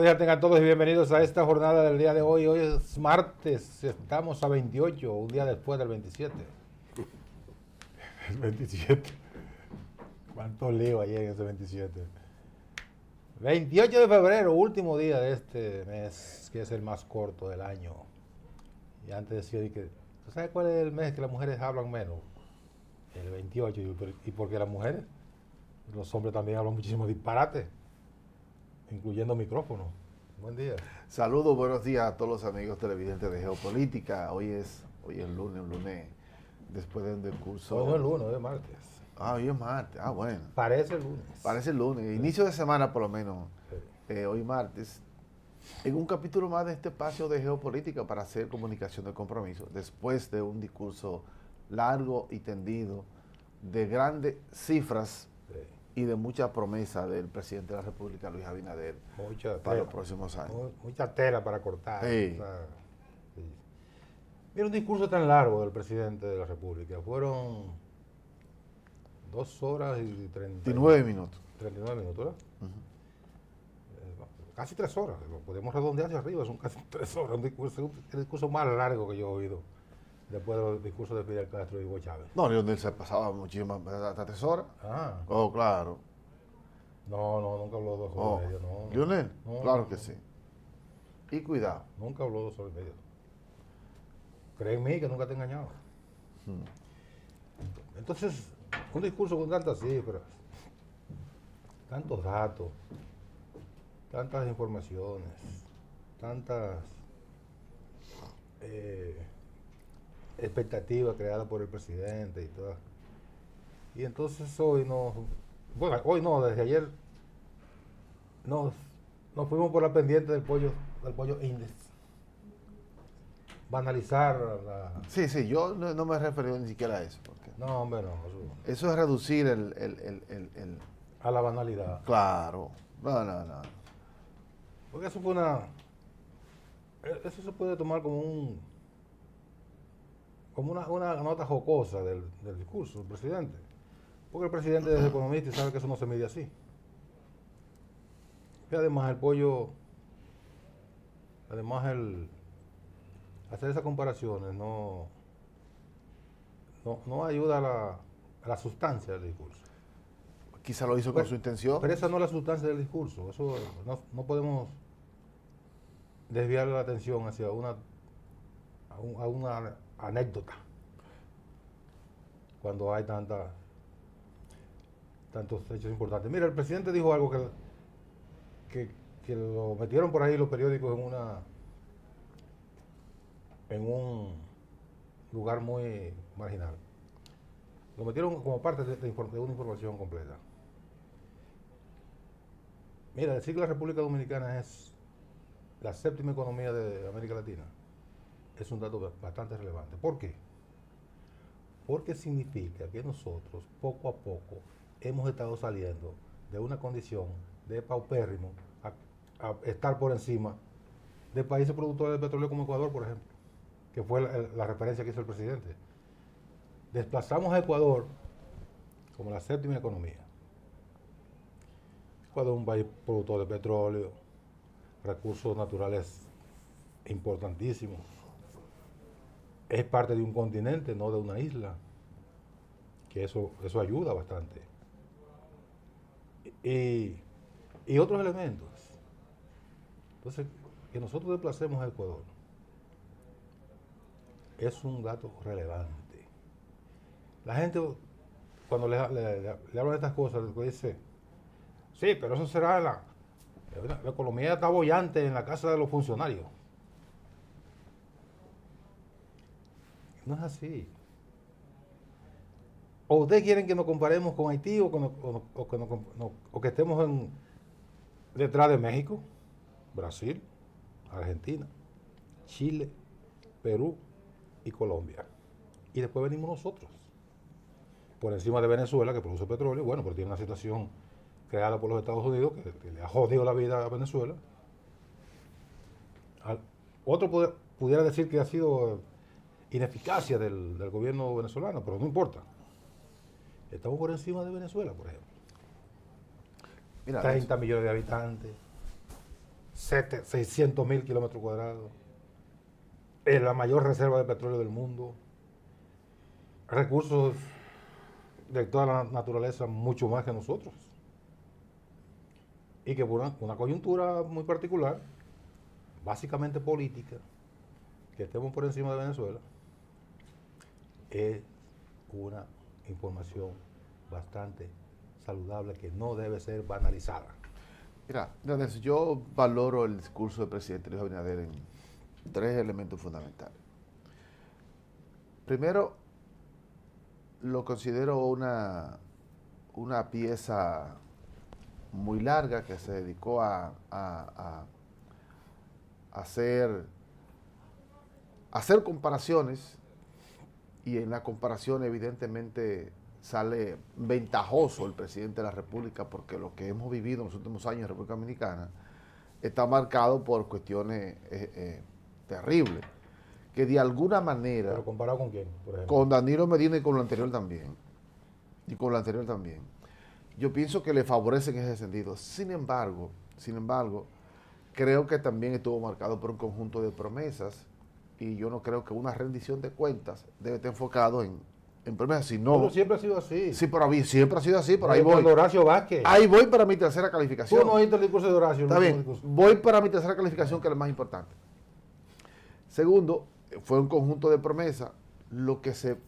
días tengan todos y bienvenidos a esta jornada del día de hoy. Hoy es martes, estamos a 28, un día después del 27. El 27. ¿Cuánto lío ayer en ese 27? 28 de febrero, último día de este mes, que es el más corto del año. Y antes decía que, ¿tú sabes cuál es el mes que las mujeres hablan menos? El 28. ¿Y por qué las mujeres? Los hombres también hablan muchísimo disparate, incluyendo micrófono. Buen día. Saludos, buenos días a todos los amigos televidentes de Geopolítica. Hoy es lunes, un lunes después de un discurso. Hoy no es lunes, hoy es martes. Hoy es martes. Bueno. Parece lunes. Parece lunes. Inicio de semana por lo menos. Hoy martes. En un capítulo más de este espacio de Geopolítica para hacer comunicación de compromiso. Después de un discurso largo y tendido de grandes cifras y de mucha promesa del presidente de la República, Luis Abinader, para los próximos años. Mucha tela para cortar. Sí. Sí. Mira, un discurso tan largo del presidente de la República. Fueron 2 horas y 39 minutos. 39 minutos, ¿verdad? Casi 3 horas. Podemos redondear hacia arriba, son casi 3 horas. El discurso más largo que yo he oído después de los discursos de Fidel Castro y Hugo Chávez. No, Lionel se pasaba muchísimas, hasta 3 horas. Ah. Oh, claro. No, nunca habló 2 horas y media. No, Lionel, no, claro no, que sí. Y cuidado. Nunca habló 2 horas y media. Cree en mí que nunca te he engañado. Entonces, un discurso con tantas cifras, tantos datos, tantas informaciones, tantas expectativas creadas por el presidente y todo. Y entonces hoy desde ayer nos fuimos por la pendiente del pollo Indes. Banalizar Sí, yo no me he referido ni siquiera a eso. Porque No, hombre, no. eso es reducir A la banalidad. Claro. No. Porque eso se puede tomar como una nota jocosa del discurso del presidente. Porque el presidente es economista y sabe que eso no se mide así. Y además hacer esas comparaciones no ayuda a la sustancia del discurso. Quizá lo hizo con su intención. Pero esa no es la sustancia del discurso. Eso no podemos desviar la atención hacia una anécdota cuando hay tantos hechos importantes. Mira, el presidente dijo algo que lo metieron por ahí los periódicos en un lugar muy marginal. Lo metieron como parte de una información completa. Mira, decir que la República Dominicana es la 7ª economía de América Latina es un dato bastante relevante. ¿Por qué? Porque significa que nosotros poco a poco hemos estado saliendo de una condición de paupérrimo a estar por encima de países productores de petróleo como Ecuador, por ejemplo, que fue la referencia que hizo el presidente. Desplazamos a Ecuador como la 7ª economía. Ecuador es un país productor de petróleo, recursos naturales importantísimos. Es parte de un continente, no de una isla, que eso ayuda bastante. Y otros elementos. Entonces, que nosotros desplacemos a Ecuador es un dato relevante. La gente, cuando le hablan de estas cosas, dice, sí, pero eso será la economía está bollante en la casa de los funcionarios. No es así. ¿O ustedes quieren que nos comparemos con Haití o que estemos detrás de México, Brasil, Argentina, Chile, Perú y Colombia? Y después venimos nosotros, por encima de Venezuela, que produce petróleo, bueno, pero tiene una situación creada por los Estados Unidos que le ha jodido la vida a Venezuela. Otro pudiera decir que ha sido ineficacia del gobierno venezolano, pero no importa. Estamos por encima de Venezuela, por ejemplo. Mira, 30 millones de habitantes, 600.000 kilómetros cuadrados, es la mayor reserva de petróleo del mundo, recursos de toda la naturaleza mucho más que nosotros. Y que por una coyuntura muy particular, básicamente política, que estemos por encima de Venezuela, es una información bastante saludable que no debe ser banalizada. Mira, Nelson, yo valoro el discurso del presidente Luis Abinader en 3 elementos fundamentales. Primero, lo considero una pieza muy larga que se dedicó a hacer comparaciones, y en la comparación evidentemente sale ventajoso el presidente de la República, porque lo que hemos vivido en los últimos años en República Dominicana está marcado por cuestiones terribles, que de alguna manera... ¿Pero comparado con quién, por ejemplo? Con Danilo Medina y con lo anterior también. Yo pienso que le favorecen en ese sentido. Sin embargo, creo que también estuvo marcado por un conjunto de promesas, y yo no creo que una rendición de cuentas debe estar enfocado en promesas, sino... Pero siempre ha sido así. Sí, pero siempre ha sido así, pero ahí voy. Horacio Vázquez. Ahí voy para mi tercera calificación. Tú no oíste el discurso de Horacio. Está bien, voy para mi tercera calificación, que es la más importante. Segundo, fue un conjunto de promesas, lo que se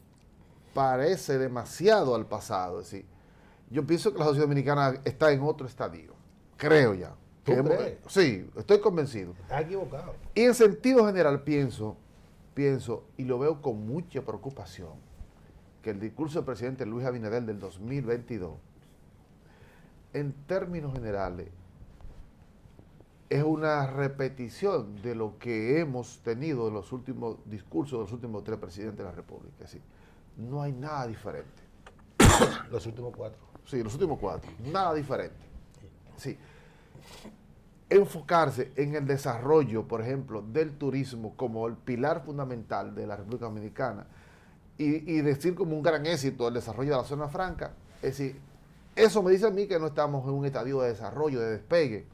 parece demasiado al pasado. Es decir, yo pienso que la sociedad dominicana está en otro estadio, creo ya. ¿Tú crees? Sí, estoy convencido. Estás equivocado. Y en sentido general pienso, y lo veo con mucha preocupación, que el discurso del presidente Luis Abinader del 2022, en términos generales, es una repetición de lo que hemos tenido en los últimos discursos de los últimos 3 presidentes de la República. Es decir, no hay nada diferente. Los últimos 4. Sí, los últimos 4. Nada diferente. Sí. Enfocarse en el desarrollo, por ejemplo, del turismo como el pilar fundamental de la República Dominicana, y decir como un gran éxito el desarrollo de la zona franca. Es decir, eso me dice a mí que no estamos en un estadio de desarrollo, de despegue,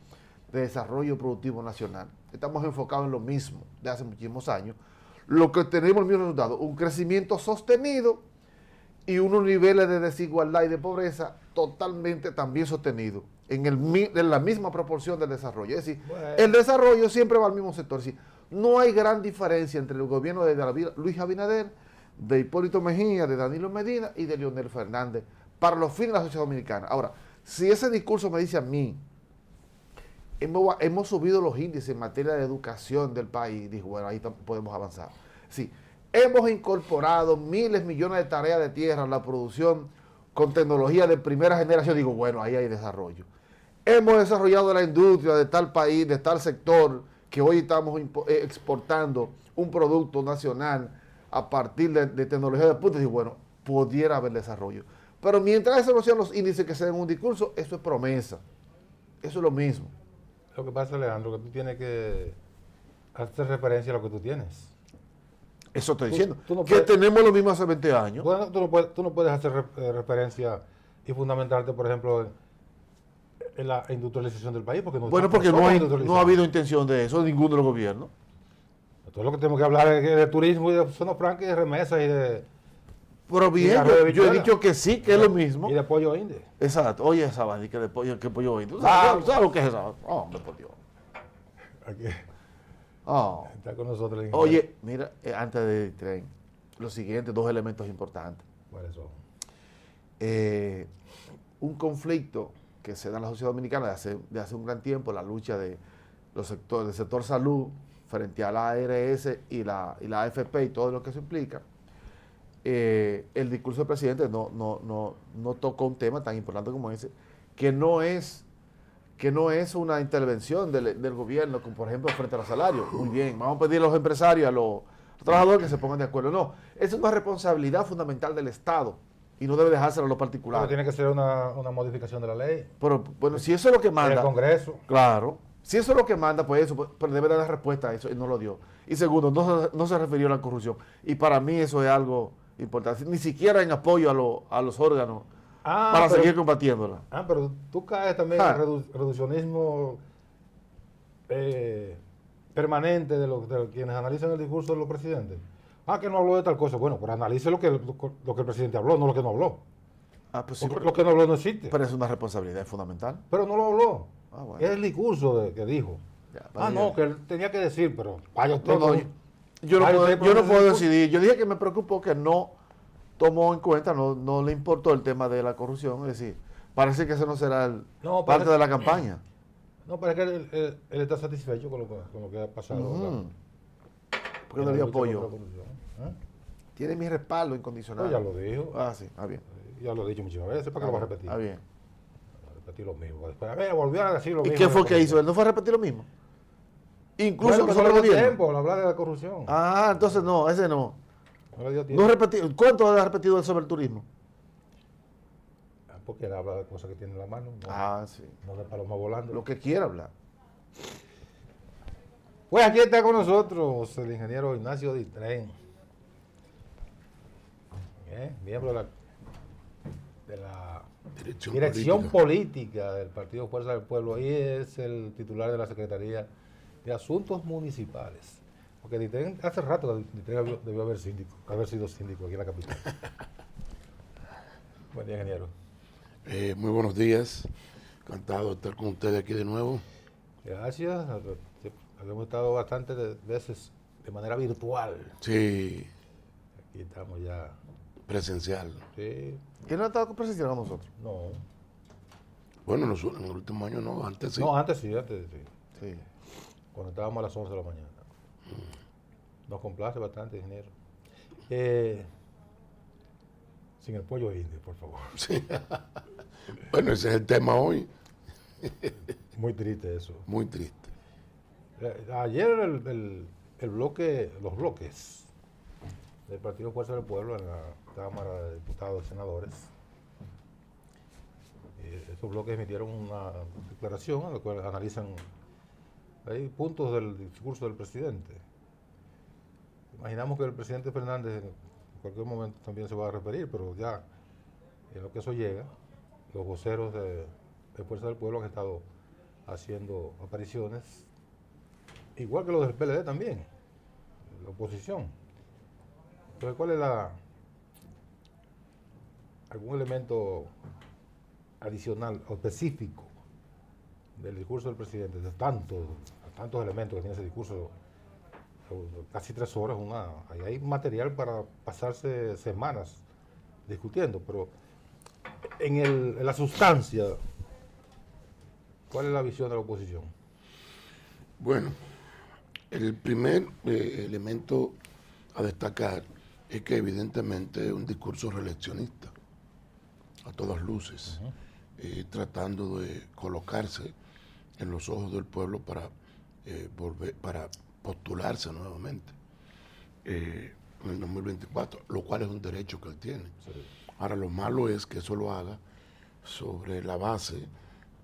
de desarrollo productivo nacional. Estamos enfocados en lo mismo de hace muchísimos años. Lo que tenemos el mismo resultado, un crecimiento sostenido y unos niveles de desigualdad y de pobreza totalmente también sostenidos, en la misma proporción del desarrollo. Es decir, bueno, el desarrollo siempre va al mismo sector. Es decir, no hay gran diferencia entre el gobierno de Luis Abinader, de Hipólito Mejía, de Danilo Medina y de Leonel Fernández, para los fines de la sociedad dominicana. Ahora, si ese discurso me dice a mí, hemos subido los índices en materia de educación del país, dijo, bueno, ahí podemos avanzar. Sí, hemos incorporado miles, millones de tareas de tierra a la producción con tecnología de primera generación, digo, bueno, ahí hay desarrollo. Hemos desarrollado la industria de tal país, de tal sector, que hoy estamos exportando un producto nacional a partir de tecnología de punta, digo, bueno, pudiera haber desarrollo. Pero mientras eso no sean los índices que se den en un discurso, eso es promesa. Eso es lo mismo. Lo que pasa, Leandro, que tú tienes que hacer referencia a lo que tú tienes. Eso estoy diciendo. Tú no que puedes, tenemos lo mismo hace 20 años. tú no puedes hacer referencia y fundamentarte, por ejemplo, en la industrialización del país. Porque porque no ha habido intención de eso, de ninguno de los gobiernos. Entonces lo que tenemos que hablar es de turismo y de zona franca y de remesas y de... Pero bien, yo he dicho que sí, que es lo mismo. Y de pollo inde. Exacto. Oye, esa vaina que de pollo, que pollo inde. ¿Sabes lo que es eso? Hombre, por Dios. Aquí Oh. está con nosotros. Oye, mira, antes de tren, los siguientes 2 elementos importantes. ¿Cuáles son? Un conflicto que se da en la sociedad dominicana de hace un gran tiempo, la lucha del sector salud frente a la ARS y la AFP y todo lo que eso implica. El discurso del presidente no tocó un tema tan importante como ese, que no es una intervención del gobierno, como por ejemplo frente a los salarios. Muy bien, vamos a pedir a los empresarios, a los trabajadores que se pongan de acuerdo. No, es una responsabilidad fundamental del Estado y no debe dejárselo a los particulares. Pero tiene que ser una modificación de la ley. Pero bueno, si eso es lo que manda... En el Congreso. Claro. Si eso es lo que manda, pues eso, pero debe dar la respuesta a eso y no lo dio. Y segundo, no se refirió a la corrupción. Y para mí eso es algo importante. Ni siquiera en apoyo a los órganos para seguir combatiéndola. Pero tú caes también en el reduccionismo permanente de quienes analizan el discurso de los presidentes. Que no habló de tal cosa. Bueno, pero analice lo que el presidente habló, no lo que no habló. Pues sí, Porque lo que no habló no existe. pero es una responsabilidad fundamental. Pero no lo habló. Bueno. Es el discurso que dijo. No, que él tenía que decir, pero vaya usted. Yo no puedo decidir. Yo dije que me preocupó que no tomó en cuenta, no le importó el tema de la corrupción. Es decir, parece que eso no será parte de la campaña. No, parece que él está satisfecho con lo que ha pasado. Porque no le apoyo. Tiene mi respaldo incondicional. Ya lo dijo. Sí, bien. Ya lo he dicho muchas veces, ¿para qué lo va a repetir? Bien. Va a repetir lo mismo. Después, volvió a decir lo mismo. ¿Y qué fue que hizo? ¿Él no fue a repetir lo mismo? Incluso no le dio tiempo a hablar de la corrupción. Entonces no, ese no. No le dio tiempo. ¿Cuánto ha repetido él sobre el turismo? Porque él habla de cosas que tiene en la mano. Sí. No de paloma volando. Lo que quiera hablar. Pues aquí está con nosotros el ingeniero Ignacio Ditren, miembro de la dirección política del Partido Fuerza del Pueblo. Ahí es el titular de la Secretaría de Asuntos Municipales. Porque Ditren, hace rato Ditren debió haber sido síndico aquí en la capital. Buen día, ingeniero. Muy buenos días. Encantado de estar con ustedes aquí de nuevo. Gracias. Habíamos estado bastantes veces de manera virtual. Sí. Aquí estamos ya. Presencial. Sí. ¿Quién no ha estado presencial con nosotros? No. Bueno, en el último año no, antes sí. No, antes sí. Sí. Cuando estábamos a las 11 de la mañana. Nos complace bastante, ingeniero. Sin el pollo indio, por favor. Sí. Bueno, ese es el tema hoy. Muy triste eso. Muy triste. Ayer los bloques del Partido Fuerza del Pueblo en la Cámara de Diputados y Senadores, esos bloques emitieron una declaración en la cual analizan hay puntos del discurso del presidente. Imaginamos que el presidente Fernández en cualquier momento también se va a referir, pero ya en lo que eso llega, los voceros de Fuerza del Pueblo han estado haciendo apariciones, igual que los del PLD también, la oposición. Entonces, ¿cuál es algún elemento adicional o específico del discurso del presidente? De tantos elementos que tiene ese discurso, casi 3 horas, ahí hay material para pasarse semanas discutiendo, pero en la sustancia, ¿cuál es la visión de la oposición? Bueno, el primer elemento a destacar es que evidentemente es un discurso reeleccionista, a todas luces, tratando de colocarse en los ojos del pueblo para postularse nuevamente en el 2024, lo cual es un derecho que él tiene. Sí. Ahora, lo malo es que eso lo haga sobre la base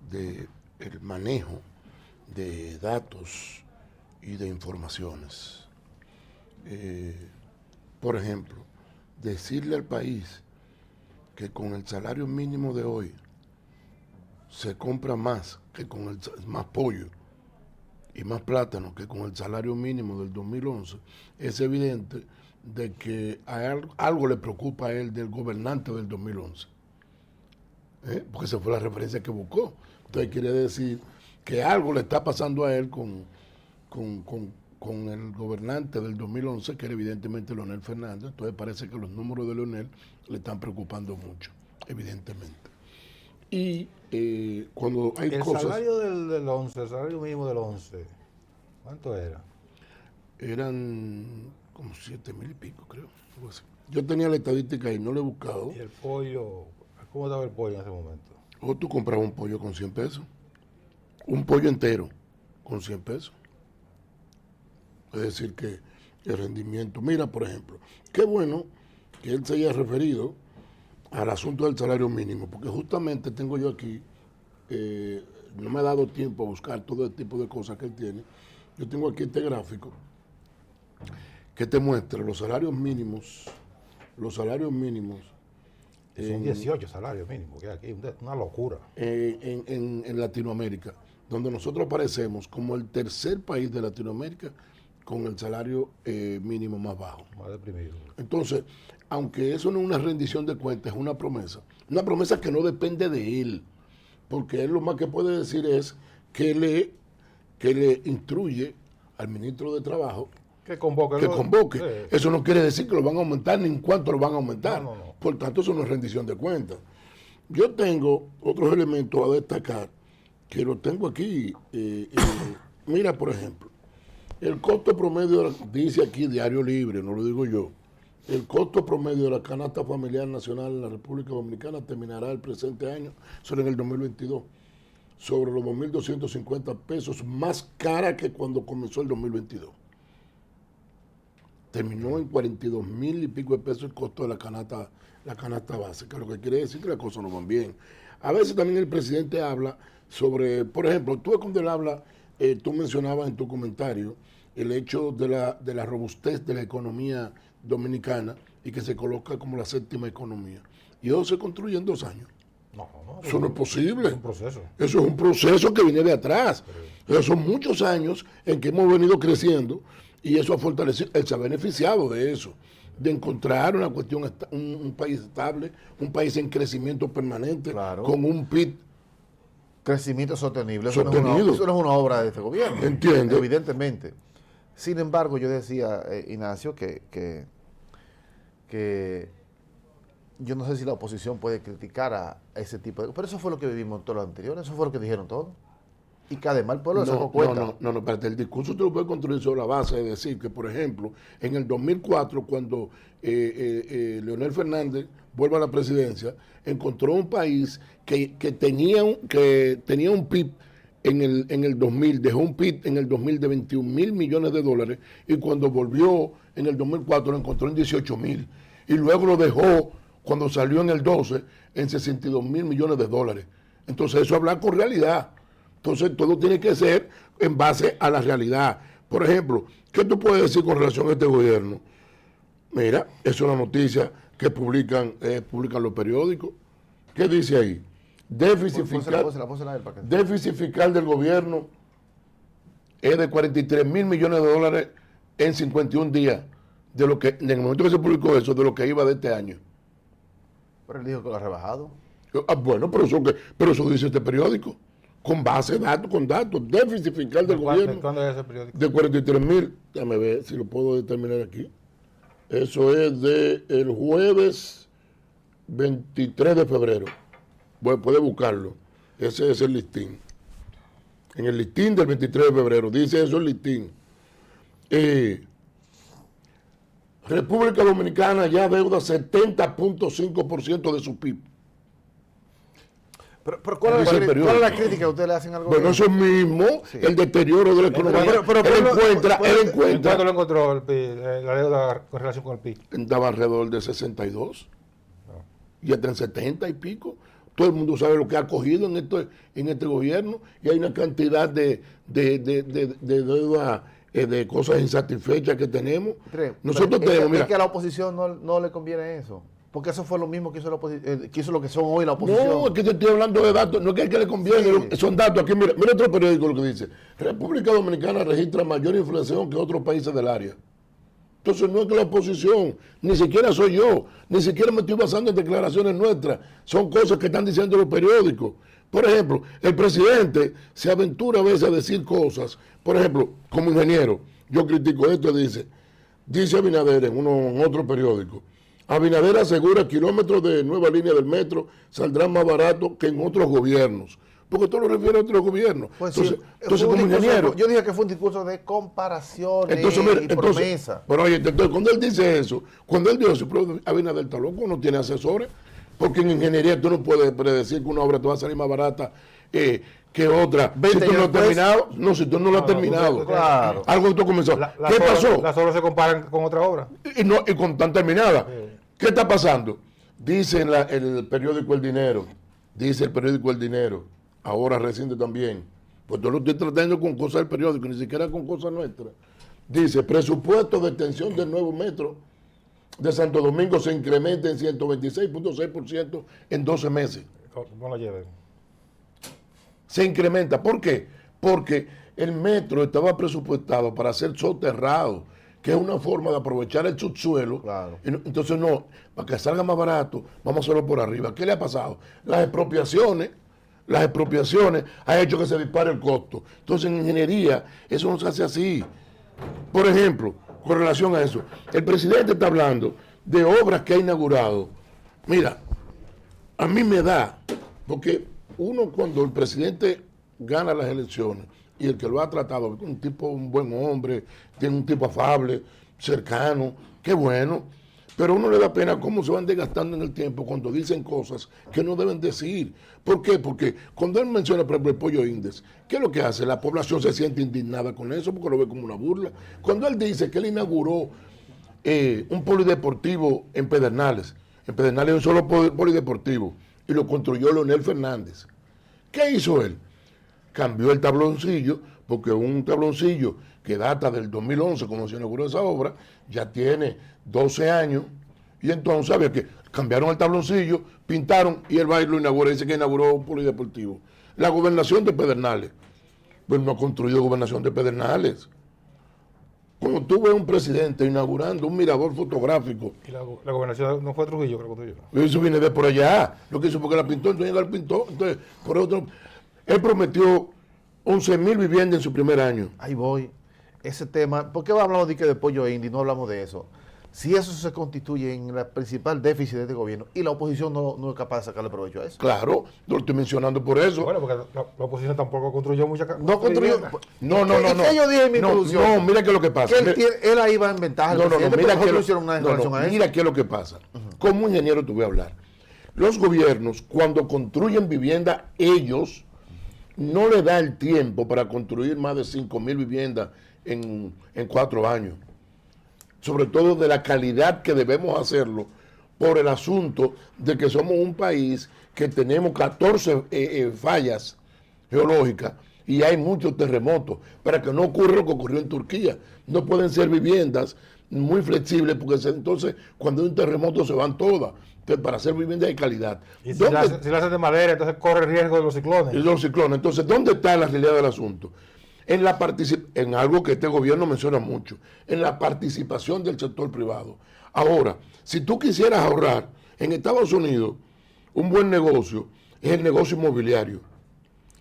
del manejo de datos y de informaciones. Por ejemplo, decirle al país que con el salario mínimo de hoy se compra más que con más pollo y más plátano que con el salario mínimo del 2011, es evidente de que algo le preocupa a él del gobernante del 2011. Porque esa fue la referencia que buscó. Entonces quiere decir que algo le está pasando a él con el gobernante del 2011, que era evidentemente Leonel Fernández. Entonces parece que los números de Leonel le están preocupando mucho, evidentemente. Y cuando hay cosas... El salario del 11, el salario mínimo del 11, ¿cuánto era? Eran como 7,000 y pico, creo. Algo así. Yo tenía la estadística y no la he buscado. ¿Y el pollo? ¿Cómo estaba el pollo en ese momento? O tú comprabas un pollo con 100 pesos. Un pollo entero con 100 pesos. Es decir, que el rendimiento... Mira, por ejemplo, qué bueno que él se haya referido al asunto del salario mínimo, porque justamente tengo yo aquí, no me ha dado tiempo a buscar todo el tipo de cosas que él tiene. Yo tengo aquí este gráfico que te muestra los salarios mínimos. Son 18 salarios mínimos, que aquí una locura. En Latinoamérica. donde nosotros aparecemos como el tercer país de Latinoamérica con el salario mínimo más bajo. Más deprimido. Entonces, aunque eso no es una rendición de cuentas, es una promesa que no depende de él, porque él lo más que puede decir es que le instruye al ministro de Trabajo Que convoque. que convoque. Sí. Eso no quiere decir que lo van a aumentar ni en cuánto lo van a aumentar. No, no, no. Por tanto, eso no es rendición de cuentas. Yo tengo otros elementos a destacar que lo tengo aquí. Mira, por ejemplo, el costo promedio, dice aquí Diario Libre, no lo digo yo, el costo promedio de la canasta familiar nacional en la República Dominicana terminará el presente año, solo en el 2022, sobre los 2.250 pesos, más cara que cuando comenzó el 2022. Terminó en 42.000 y pico de pesos el costo de la canasta básica, lo que quiere decir que las cosas no van bien. A veces también el presidente habla sobre, por ejemplo, tú cuando él habla, tú mencionabas en tu comentario el hecho de la robustez de la economía dominicana y que se coloca como la séptima economía. Y eso se construye en 2 años. No, Eso no es posible. Es un proceso. Eso es un proceso que viene de atrás. Esos son muchos años en que hemos venido creciendo y eso ha fortalecido, él se ha beneficiado de eso, de encontrar una cuestión, un país estable, un país en crecimiento permanente, Claro. con un PIB. Crecimiento sostenible. Eso no Sostenido. es una obra de este gobierno. Entiendo. Evidentemente. Sin embargo, yo decía, Ignacio, que yo no sé si la oposición puede criticar a ese tipo de... Pero eso fue lo que vivimos en todos los anteriores, eso fue lo que dijeron todos. Y que además el pueblo se dio cuenta. No, espérate, el discurso tú lo puedes construir sobre la base de decir que, por ejemplo, en el 2004, cuando Leonel Fernández vuelve a la presidencia, encontró un país que tenía un PIB en el 2000, dejó un PIB en el 2000 de 21.000 millones de dólares y cuando volvió en el 2004 lo encontró en 18.000 y luego lo dejó cuando salió en el 12 en 62.000 millones de dólares. Entonces eso habla con realidad. Entonces todo tiene que ser en base a la realidad. Por ejemplo, ¿qué tú puedes decir con relación a este gobierno? Mira, es una noticia que publican los periódicos. ¿Qué dice ahí? Déficit fiscal del gobierno es de 43.000 millones de dólares en 51 días, de lo que en el momento que se publicó eso, de lo que iba de este año. Pero él dijo que lo ha rebajado. Bueno, pero eso dice este periódico. Con base de datos, con datos, déficit fiscal del gobierno. ¿Cuándo es ese periódico? De 43.000, déjame ver si lo puedo determinar aquí. Eso es del jueves 23 de febrero. Puede buscarlo. Ese es el listín. En el listín del 23 de febrero, dice eso el listín. República Dominicana ya deuda 70.5% de su PIB. Pero ¿cuál es la crítica que ustedes le hacen al gobierno? Bueno, eso mismo, Sí. el deterioro de la economía. Él encuentra, ¿Cuánto lo encontró el PIB, la deuda con relación con el PIB? estaba alrededor de 62 y hasta en 70 y pico. Todo el mundo sabe lo que ha cogido en este gobierno y hay una cantidad de deuda, de cosas insatisfechas que tenemos. Nosotros tenemos, mira, es que a la oposición no le conviene eso. Porque eso fue lo mismo que hizo, que hizo lo que son hoy la oposición. no, es que te estoy hablando de datos, no es que a él que le conviene, Sí. son datos. Aquí, mira otro periódico lo que dice. República Dominicana registra mayor inflación que otros países del área. Entonces no es que la oposición, ni siquiera soy yo, ni siquiera me estoy basando en declaraciones nuestras, son cosas que están diciendo los periódicos. Por ejemplo, el presidente se aventura a veces a decir cosas, por ejemplo, como ingeniero, yo critico esto, dice Abinader en otro periódico, Abinader asegura kilómetros de nueva línea del metro saldrán más barato que en otros gobiernos. Porque todo lo refiere a otros gobiernos. Pues entonces, sí, como ingeniero. Yo dije que fue un discurso de comparaciones Entonces, y promesa. Pero oye, entonces, cuando él dice eso, cuando él dijo eso, pero Abinader está loco, no tiene asesores, porque en ingeniería tú no puedes predecir que una obra te va a salir más barata que otra. Si tú no has terminado, si tú no lo has terminado. Claro. Algo que tú comenzó. ¿Qué pasó? Las obras se comparan con otra obra. Y con tan terminada. ¿Qué está pasando? Dice el periódico El Dinero, ahora reciente también, pues yo lo estoy tratando con cosas del periódico, ni siquiera con cosas nuestras. Dice, presupuesto de extensión del nuevo metro de Santo Domingo se incrementa en 126.6% en 12 meses. No lo lleven. Se incrementa. ¿Por qué? porque el metro estaba presupuestado para ser soterrado, que es una forma de aprovechar el subsuelo. Claro. Entonces, no, para que salga más barato, vamos a hacerlo por arriba. ¿Qué le ha pasado? Las expropiaciones han hecho que se dispare el costo. Entonces, en ingeniería, eso no se hace así. Por ejemplo, con relación a eso, el presidente está hablando de obras que ha inaugurado. Mira, a mí me da, porque uno cuando el presidente gana las elecciones y el que lo ha tratado, un tipo, un buen hombre, tiene un tipo afable, cercano, qué bueno, pero a uno le da pena cómo se van desgastando en el tiempo cuando dicen cosas que no deben decir. ¿Por qué? Porque cuando él menciona, por ejemplo, el pollo índice, ¿qué es lo que hace? La población se siente indignada con eso porque lo ve como una burla. Cuando él dice que él inauguró un polideportivo en Pedernales hay un solo polideportivo y lo construyó Leonel Fernández. ¿Qué hizo él? Cambió el tabloncillo, porque un tabloncillo que data del 2011, cuando se inauguró esa obra, ya tiene 12 años, y entonces, ¿sabes qué? Cambiaron el tabloncillo, pintaron, y él va y lo inaugura, dice que inauguró un polideportivo. La gobernación de Pedernales, pues no ha construido gobernación de Pedernales. Cuando tú ves un presidente inaugurando un mirador fotográfico. Y la gobernación no fue Trujillo, creo que construyó. Eso viene de por allá. Lo que hizo porque la pintó, entonces llega el pintor. Entonces, por otro, él prometió 11,000 viviendas en su primer año. Ahí voy. Ese tema, ¿por qué hablamos de pollo indie? No hablamos de eso. Si eso se constituye en el principal déficit de este gobierno y la oposición no es capaz de sacarle provecho a eso. Claro, lo estoy mencionando por eso. Bueno, porque la oposición tampoco construyó mucha casa. No construyó. No. ¿Qué yo dije en mi introducción? No, mira qué es lo que pasa. Que él ahí va en ventaja. Mira qué es lo que pasa. Como ingeniero te voy a hablar. Los gobiernos, cuando construyen vivienda, ellos no le da el tiempo para construir más de 5,000 viviendas en 4 años. Sobre todo de la calidad que debemos hacerlo, por el asunto de que somos un país que tenemos 14 fallas geológicas y hay muchos terremotos, para que no ocurra lo que ocurrió en Turquía. No pueden ser viviendas muy flexibles, porque entonces cuando hay un terremoto se van todas. Entonces, para hacer viviendas de calidad. Y si la hacen de madera, entonces corre el riesgo de los ciclones. Y los ciclones. Entonces, ¿dónde está la realidad del asunto? En algo que este gobierno menciona mucho, en la participación del sector privado. Ahora, si tú quisieras ahorrar, en Estados Unidos, un buen negocio es el negocio inmobiliario.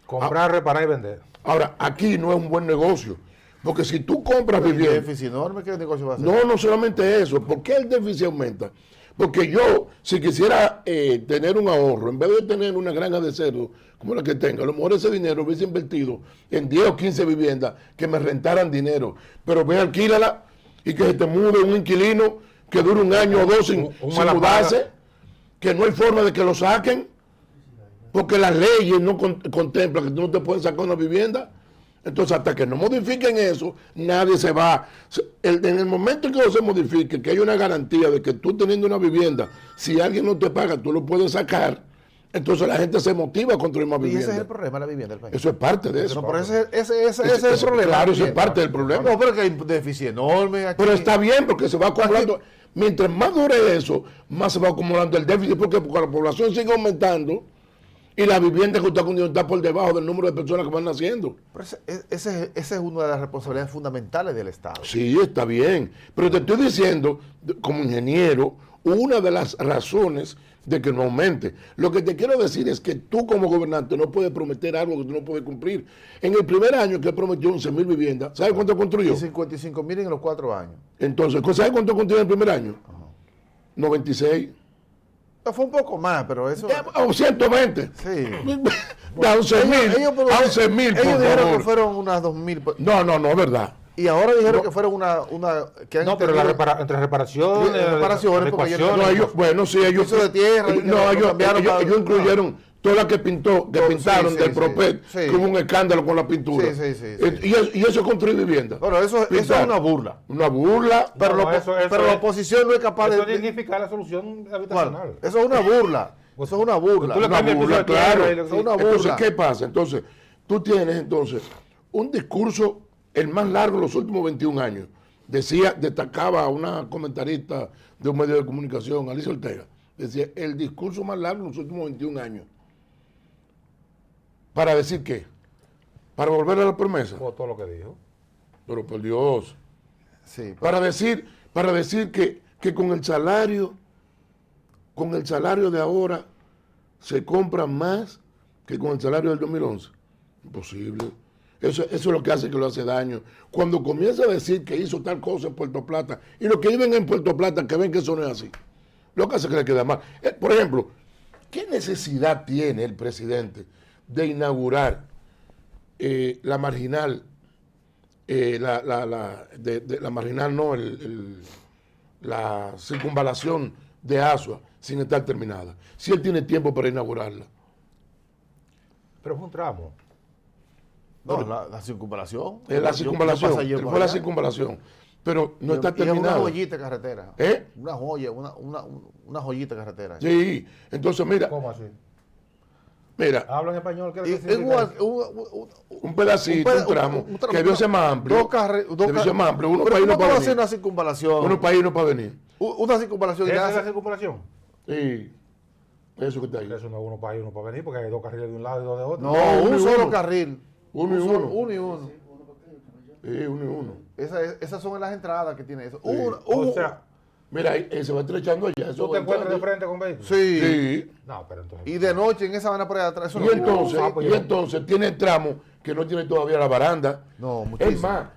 Comprar, reparar y vender. Ahora, aquí no es un buen negocio, porque si tú compras vivienda... ¿El déficit enorme qué negocio va a hacer? No solamente eso. ¿Por qué el déficit aumenta? Porque yo, si quisiera tener un ahorro, en vez de tener una granja de cerdo como la que tengo, a lo mejor ese dinero hubiese invertido en 10 o 15 viviendas que me rentaran dinero. Pero ve, alquílala y que se te mude un inquilino que dure un año o dos sin mudarse, que no hay forma de que lo saquen, porque las leyes no contemplan que tú no te puedes sacar una vivienda. Entonces, hasta que no modifiquen eso, nadie se va. En el momento en que no se modifique, que hay una garantía de que tú teniendo una vivienda, si alguien no te paga, tú lo puedes sacar, entonces la gente se motiva a construir más vivienda. Y ese es el problema de la vivienda del país. Eso es parte de eso. No, pero ese es el problema. Claro, eso es parte del problema. No, pero que hay un déficit enorme aquí. Pero está bien, porque se va acumulando. Mientras más dure eso, más se va acumulando el déficit. Porque la población sigue aumentando y la vivienda que usted ha construido está por debajo del número de personas que van naciendo. Pero esa es una de las responsabilidades fundamentales del Estado. Sí, está bien. Pero te estoy diciendo, como ingeniero, una de las razones de que no aumente. Lo que te quiero decir es que tú como gobernante no puedes prometer algo que tú no puedes cumplir. En el primer año que él prometió 11,000 viviendas, ¿sabes cuánto construyó? Y 55,000 en los 4 años. Entonces, ¿sabes cuánto construyó en el primer año? 96. Fue un poco más, pero eso... O 120. Sí. A 11,000. A 11,000, por ellos dijeron favor. que fueron unas 2,000. No, es verdad. Y ahora dijeron que fueron una que han no, pero entre reparaciones, porque ellos de tierra, ellos incluyeron todas las que pintaron del Propet, que hubo un escándalo con la pintura. Y eso construir vivienda. Bueno, eso es una burla. Una burla. Pero la oposición no es capaz de dignificar la solución habitacional. Eso es una burla. Eso es una burla. Claro. Eso es una burla. Entonces, ¿qué pasa? Entonces, tú tienes un discurso el más largo de los últimos 21 años. Destacaba una comentarista de un medio de comunicación, Alicia Ortega, decía, el discurso más largo de los últimos 21 años. ¿Para decir qué? para volver a la promesa. Por todo lo que dijo. Pero por Dios. Sí, Para decir que con el salario de ahora se compra más que con el salario del 2011. Imposible. Eso es lo que hace que lo hace daño. Cuando comienza a decir que hizo tal cosa en Puerto Plata, y los que viven en Puerto Plata que ven que eso no es así, lo que hace que le queda mal. Por ejemplo, ¿qué necesidad tiene el presidente de inaugurar la marginal? La marginal no, la circunvalación de Asua sin estar terminada. Si él tiene tiempo para inaugurarla. Pero es un tramo. no, la circunvalación. La circunvalación, Yo pasé ayer por fue la allá. circunvalación. Pero no está Y es una terminada. joyita de carretera. ¿Eh? Una joya, una joyita de carretera. Sí, entonces mira, ¿Cómo así? mira, Habla en español. ¿Qué Y es lo que significa eso? un pedacito, un tramo, que debió ser más amplio. Debió ser más amplio, uno Pero para ir, ¿cómo uno tú vas para a hacer venir. una circunvalación? Uno para ir, uno para venir. Una circunvalación ¿Esa ya es la hace- circunvalación? Sí, eso que está ahí. Eso no es uno para ir, uno para venir, porque hay dos carriles de un lado y dos de otro. No, No, uno un y solo uno. carril. Uno y solo- uno. Uno y uno. Sí, uno y uno. Esas son las entradas que tiene eso. Sí. O sea, Mira, ahí se va estrechando allá. Eso tú te va encuentras de entrando. frente con vehículos. Sí. Sí. No, pero entonces. Y de noche en esa van por allá atrás. Eso Y no- entonces, pues yo- tiene tramos que no tiene todavía la baranda. No, muchísimo. Es más,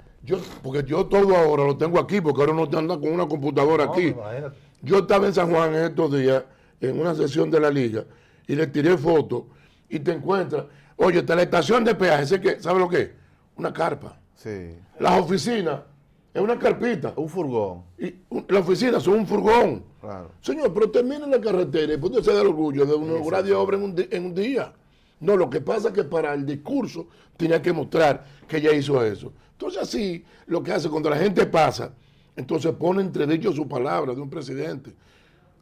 porque yo todo ahora lo tengo aquí, porque ahora no te anda con una computadora No, aquí. imagínate. Yo estaba en San Juan en estos días, en una sesión de la liga, y le tiré fotos, y te encuentras, oye, está la estación de peaje, ¿sabe lo que es? Una carpa. Sí. Las oficinas, es una carpita. Un furgón. Y las oficinas son un furgón. Claro. Señor, pero termine la carretera y después se da el orgullo de una obra de obra en un día. No, lo que pasa es que para el discurso tenía que mostrar que ella hizo eso. Entonces así, lo que hace cuando la gente pasa, entonces pone entre dicho su palabra de un presidente.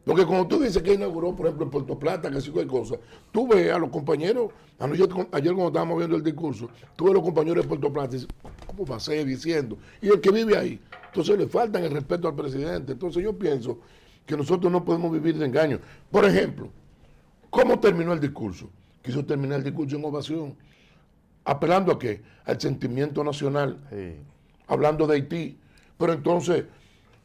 Porque cuando tú dices que inauguró, por ejemplo, en Puerto Plata, que así cualquier cosa, tú ves a los compañeros, ayer cuando estábamos viendo el discurso, tú ves a los compañeros de Puerto Plata y dices, ¿cómo va a ser diciendo? Y el que vive ahí, entonces le faltan el respeto al presidente. Entonces yo pienso que nosotros no podemos vivir de engaño. Por ejemplo, ¿cómo terminó el discurso? Quiso terminar el discurso en ovación, apelando a qué? Al sentimiento nacional, Sí. hablando de Haití. Pero entonces,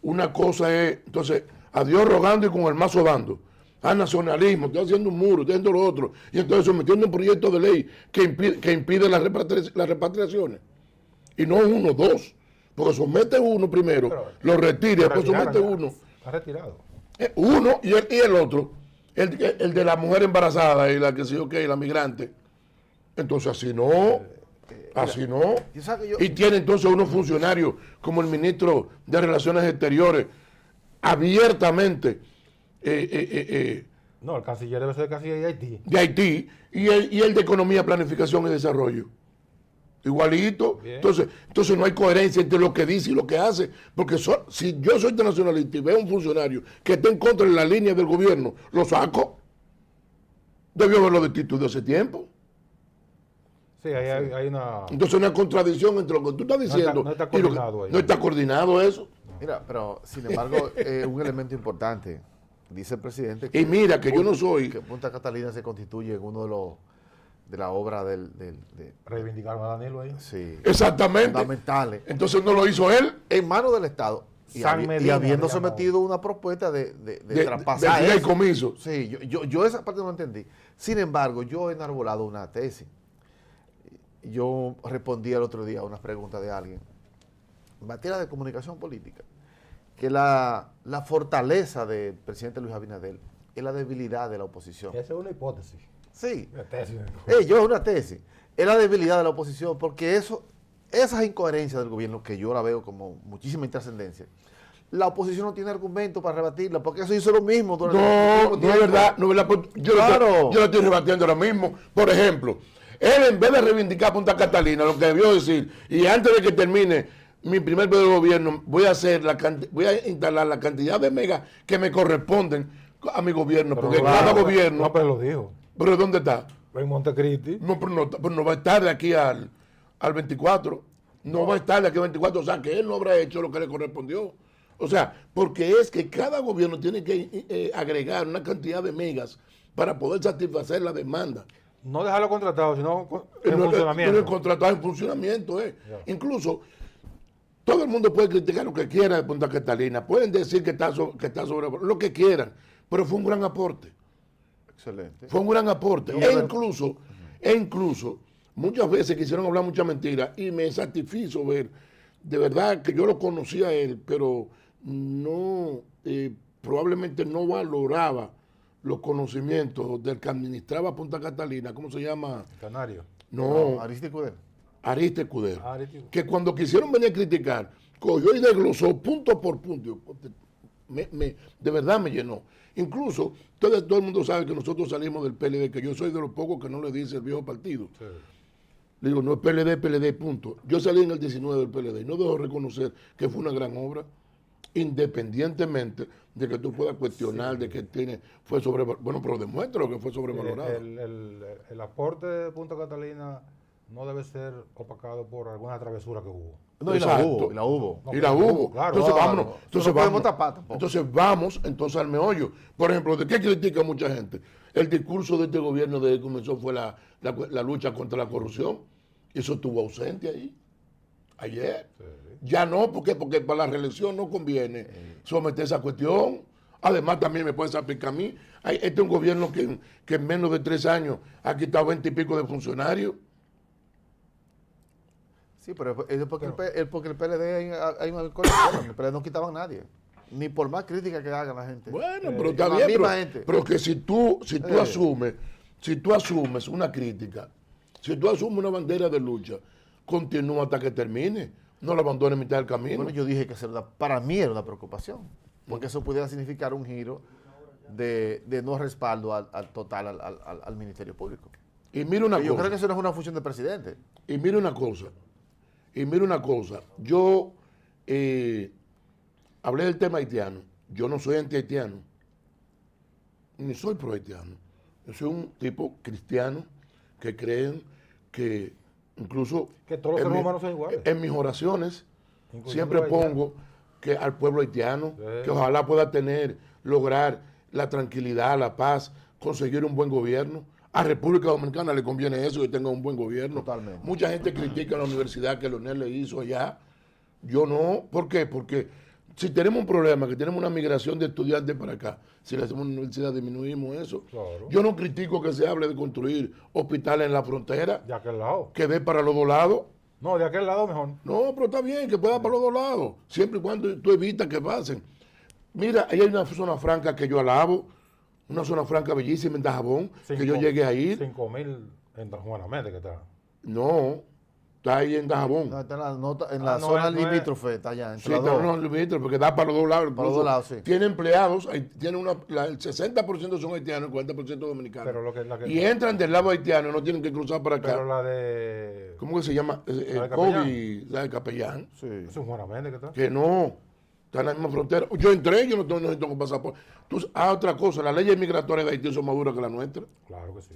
una cosa es, entonces, a Dios rogando y con el mazo dando. Al nacionalismo, estoy haciendo un muro, estoy haciendo lo otro. Y entonces sometiendo un proyecto de ley que impide las repatriaciones. Y no uno, dos. Porque somete uno primero, Pero, lo retira, después retiraron somete ya. uno. Está retirado. Uno y el otro. El de la mujer embarazada y la que sí, ok, la migrante. Entonces así no. Así no. ¿Y sabe que yo- Y tiene entonces unos funcionarios como el ministro de Relaciones Exteriores abiertamente No, el canciller debe ser el canciller de Haití. de Haití y el de Economía, Planificación y Desarrollo. Igualito. Bien. Entonces no hay coherencia entre lo que dice y lo que hace. Porque si yo soy internacionalista y veo a un funcionario que está en contra de la línea del gobierno, lo saco. Debió haberlo destituido hace tiempo. Sí, ahí hay una. Entonces hay una contradicción entre lo que tú estás diciendo no está y lo que- coordinado ahí. no está coordinado eso. Mira, pero sin embargo, un elemento importante. Dice el presidente Y mira que yo no soy... que Punta Catalina se constituye en uno de la obra de Reivindicaron a Danilo ahí. sí, Exactamente. fundamentales Entonces no lo hizo él. en manos del Estado y, San y Medina habiendo le llamó. sometido una propuesta de De traspasar de eso. comiso. Sí, yo esa parte no entendí. Sin embargo, yo he enarbolado una tesis. Yo respondí el otro día a unas preguntas de alguien en materia de comunicación política, que la fortaleza del presidente Luis Abinader es la debilidad de la oposición. Esa es una hipótesis. Sí, Una tesis. yo es una tesis. Es la debilidad de la oposición, porque esas incoherencias del gobierno, que yo la veo como muchísima intrascendencia, la oposición no tiene argumento para rebatirla, porque eso hizo lo mismo durante No, muchísimo no es tiempo. verdad. No es verdad. Claro. Yo lo estoy rebatiendo ahora mismo. Por ejemplo, él en vez de reivindicar Punta Catalina, lo que debió decir, y antes de que termine mi primer periodo de gobierno, voy a instalar la cantidad de megas que me corresponden a mi gobierno, porque cada gobierno... No, pero lo dijo. ¿Pero dónde está? En Montecristi. No, pero no va a estar de aquí al 24. No va a estar de aquí al 24. O sea, que él no habrá hecho lo que le correspondió. O sea, porque es que cada gobierno tiene que agregar una cantidad de megas para poder satisfacer la demanda. No dejarlo contratado, sino en funcionamiento. El contratado en funcionamiento, Incluso, todo el mundo puede criticar lo que quiera de Punta Catalina. Pueden decir que está sobre lo que quieran, pero fue un gran aporte. Excelente. Fue un gran aporte. E incluso, muchas veces quisieron hablar mucha mentira y me satisfizo ver, de verdad que yo lo conocía a él, pero no, probablemente no valoraba los conocimientos del que administraba Punta Catalina. ¿Cómo se llama? Canario. No, Ariste Escudero. Ariste Escudero. Ariste. Que cuando quisieron venir a criticar, cogió y desglosó punto por punto. De verdad me llenó. Incluso, todo el mundo sabe que nosotros salimos del PLD, que yo soy de los pocos que no le dice el viejo partido. Sí. Le digo, no es PLD, punto. Yo salí en el 19 del PLD y no dejo reconocer que fue una gran obra, independientemente de que tú puedas cuestionar de que fue sobrevalorado. Bueno, pero demuestra que fue sobrevalorado. El aporte de Punta Catalina no debe ser opacado por alguna travesura que hubo. No, y la hubo. Y la hubo. Claro, Entonces, vámonos. no Entonces, podemos vamos. tapar tampoco. Entonces al meollo. Por ejemplo, ¿de qué critica mucha gente? El discurso de este gobierno desde que comenzó fue la lucha contra la corrupción. Eso estuvo ausente ahí. Ayer. Sí. Ya no, porque para la reelección no conviene someter esa cuestión. Además, también me puede aplicar a mí. Este es un gobierno que en menos de 3 años ha quitado 20 y pico de funcionarios. Sí, pero es porque el PLD hay una colección. En el PLD no quitaban a nadie. Ni por más crítica que haga la gente. Bueno, pero está la bien. misma gente. Pero que si tú asumes una crítica, si tú asumes una bandera de lucha, continúa hasta que termine. No la abandones en mitad del camino. Bueno, yo dije que para mí era una preocupación. Porque eso pudiera significar un giro de no respaldo total al Ministerio Público. Y mira una Yo cosa. creo que eso no es una función del presidente. Y mira una cosa. Yo hablé del tema haitiano. Yo no soy anti-haitiano, ni soy pro-haitiano. Yo soy un tipo cristiano que creen que incluso Que todos los seres humanos son iguales. En mis oraciones Incluyendo siempre los haitianos. pongo que al pueblo haitiano, Sí. que ojalá pueda lograr la tranquilidad, la paz, conseguir un buen gobierno. A República Dominicana le conviene eso, que tenga un buen gobierno. Totalmente. Mucha gente critica la universidad que Leonel le hizo allá. Yo no. ¿Por qué? Porque si tenemos un problema, que tenemos una migración de estudiantes para acá, si le hacemos una universidad disminuimos eso. Claro. Yo no critico que se hable de construir hospitales en la frontera, De aquel lado. que dé para los dos lados. No, de aquel lado mejor. No, pero está bien, que pueda para los dos lados, siempre y cuando tú evitas que pasen. Mira, ahí hay una zona franca que yo alabo, una zona franca bellísima en Dajabón, que yo llegué a ir. 5.000 en Juana Méndez que está. No, está ahí en Dajabón. No, está en la no, zona no es- limítrofe, está allá. Entre Sí, las está dos. en los límites, porque da para los dos lados. Para los incluso dos lados, sí. Tiene empleados, el 60% son haitianos, el 40% dominicanos. Pero Y entran del lado haitiano, no tienen que cruzar para acá. Pero la de... ¿Cómo que se llama? de COVID, ¿sabes? Capellán. Sí. Es un Juana Méndez que está. Que no, está en la misma frontera. Yo entré, yo no necesito pasaporte. Otra cosa, las leyes migratorias de Haití son más duras que las nuestras. Claro que sí.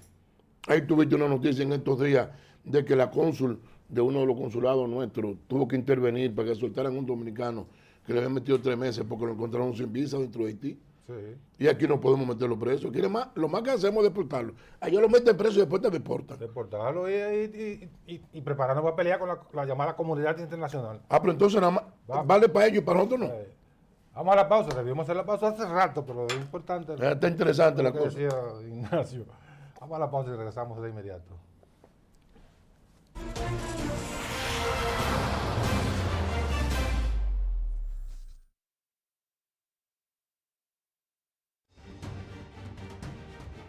Ahí tuviste una noticia en estos días de que la cónsul de uno de los consulados nuestros tuvo que intervenir para que soltaran un dominicano que le habían metido 3 meses porque lo encontraron sin visa dentro de Haití. Sí. Y aquí no podemos meterlo preso. Lo más que hacemos es deportarlo. Allá lo meten preso y después te deportan. Deportarlo y prepararnos para pelear con la llamada comunidad internacional. Pero entonces nada más vale para ellos y para nosotros no. Vamos a la pausa. Debíamos hacer la pausa hace rato, pero es importante. Está interesante la lo que cosa. decía Ignacio. Vamos a la pausa y regresamos de inmediato.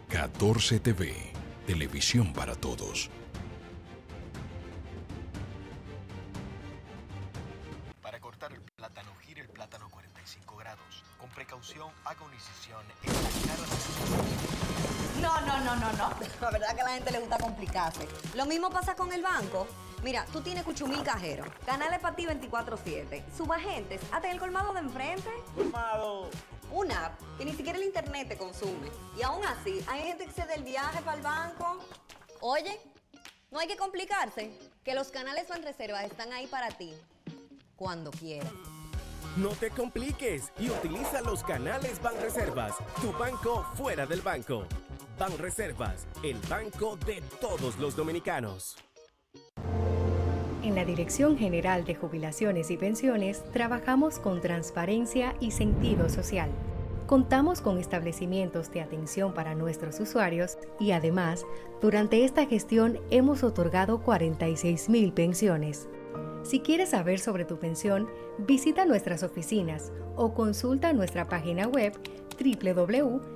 Catorce TV, televisión para todos. Para cortar el plátano, gire el plátano 45 grados. Con precaución, haga una incisión en la cara de No. La verdad que a la gente le gusta complicarse. Lo mismo pasa con el banco. Mira, tú tienes 8.000 cajeros, canales para ti 24/7, subagentes, hasta en el colmado de enfrente. ¡Colmado! Una app que ni siquiera el internet te consume. Y aún así, hay gente que se da el viaje para el banco. Oye, no hay que complicarse, que los canales Banreservas están ahí para ti, cuando quieras. No te compliques y utiliza los canales Banreservas, tu banco fuera del banco. Banreservas, el banco de todos los dominicanos. En la Dirección General de Jubilaciones y Pensiones trabajamos con transparencia y sentido social. Contamos con establecimientos de atención para nuestros usuarios y además, durante esta gestión hemos otorgado 46,000 pensiones. Si quieres saber sobre tu pensión, visita nuestras oficinas o consulta nuestra página web www.dgjp.gov.do.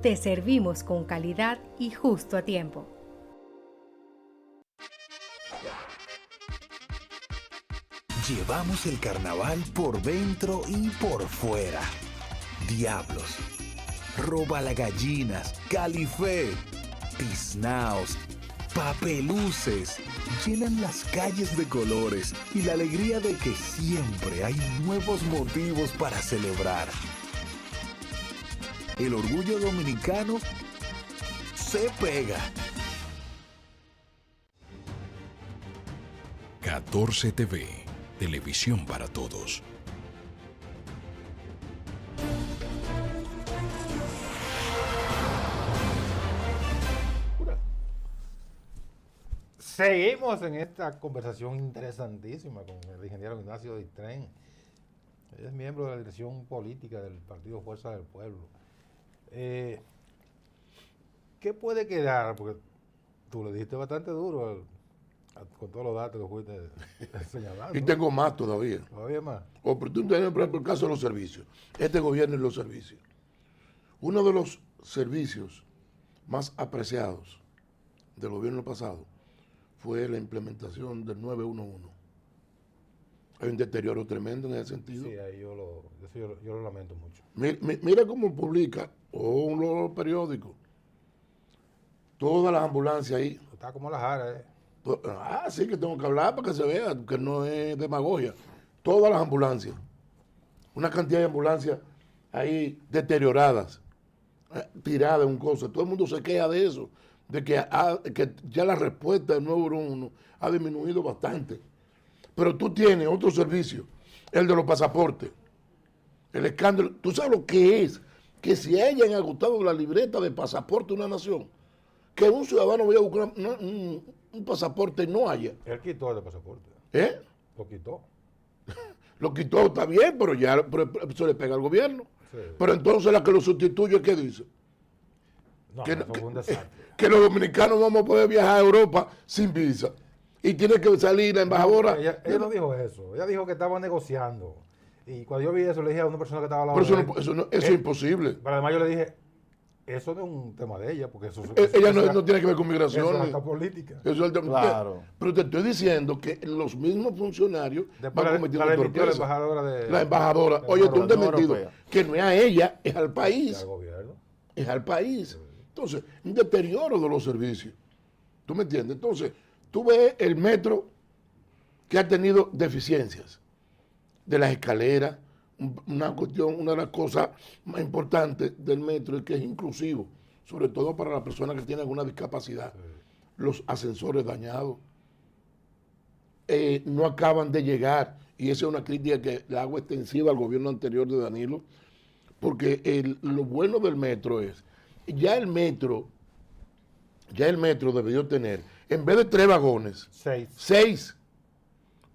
Te servimos con calidad y justo a tiempo. Llevamos el carnaval por dentro y por fuera. Diablos, robalagallinas, Califé, tiznaos, papeluces, llenan las calles de colores y la alegría de que siempre hay nuevos motivos para celebrar. El orgullo dominicano se pega. 14 TV, televisión para todos. Seguimos en esta conversación interesantísima con el ingeniero Ignacio Ditren. Él es miembro de la dirección política del Partido Fuerza del Pueblo. ¿Qué puede quedar? Porque tú le dijiste bastante duro con todos los datos que fuiste señalando. Y tengo más todavía. Todavía más. Por ejemplo, el caso de los servicios. Este gobierno y los servicios. Uno de los servicios más apreciados del gobierno pasado fue la implementación del 911. Hay un deterioro tremendo en ese sentido. Sí, ahí yo lo lamento mucho. Mira cómo publica los periódicos. Todas las ambulancias ahí. Está como la jara, Sí, que tengo que hablar para que se vea, que no es demagogia. Todas las ambulancias. Una cantidad de ambulancias ahí deterioradas, tiradas en un coso. Todo el mundo se queja de eso, de que ya la respuesta del 911 ha disminuido bastante. Pero tú tienes otro servicio, el de los pasaportes. El escándalo. ¿Tú sabes lo que es? Que si hayan agotado la libreta de pasaporte de una nación, que un ciudadano vaya a buscar un pasaporte y no haya. Él quitó el pasaporte. ¿Eh? Lo quitó. Lo quitó, está bien, pero ya eso le pega al gobierno. Sí. Pero entonces la que lo sustituye, ¿qué dice? No, Que, eso fue un desastre. que los dominicanos vamos a poder viajar a Europa sin visa. Y tiene que salir la embajadora. Ella no dijo eso. Ella dijo que estaba negociando. Y cuando yo vi eso, le dije a una persona que estaba al lado Pero de él, eso es imposible. Pero además yo le dije, eso no es un tema de ella, porque eso Ella no tiene que ver con migración. Eso es acta política. Eso es Claro. Pero te estoy diciendo que los mismos funcionarios Después van la cometiendo demitió la torpezas. embajadora de... La embajadora. de Oye, tú Europa, un de la Unión demitido. Europea. Que no es a ella, es al y país. al gobierno. Es al país. Entonces, un deterioro de los servicios. ¿Tú me entiendes? Entonces, tú ves el metro que ha tenido deficiencias de las escaleras. Una de las cosas más importantes del metro es que es inclusivo, sobre todo para las personas que tienen alguna discapacidad. Los ascensores dañados no acaban de llegar, y esa es una crítica que le hago extensiva al gobierno anterior de Danilo, porque lo bueno del metro es, ya el metro debió tener, en vez de 3 vagones, 6.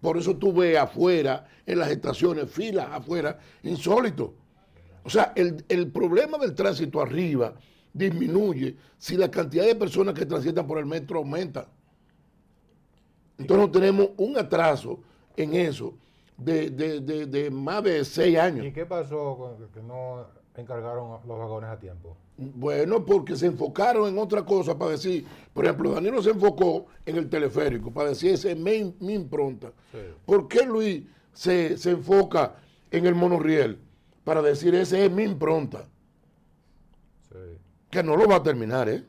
Por eso tú ves afuera, en las estaciones, filas afuera, insólito. O sea, el problema del tránsito arriba disminuye si la cantidad de personas que transitan por el metro aumenta. Entonces tenemos un atraso en eso de más de 6 años. ¿Y qué pasó con que no encargaron los vagones a tiempo? Bueno, porque se enfocaron en otra cosa para decir, por ejemplo, Danilo se enfocó en el teleférico para decir ese es mi impronta. Sí. ¿Por qué Luis se enfoca en el monorriel para decir ese es mi impronta? Sí. Que no lo va a terminar, ¿eh?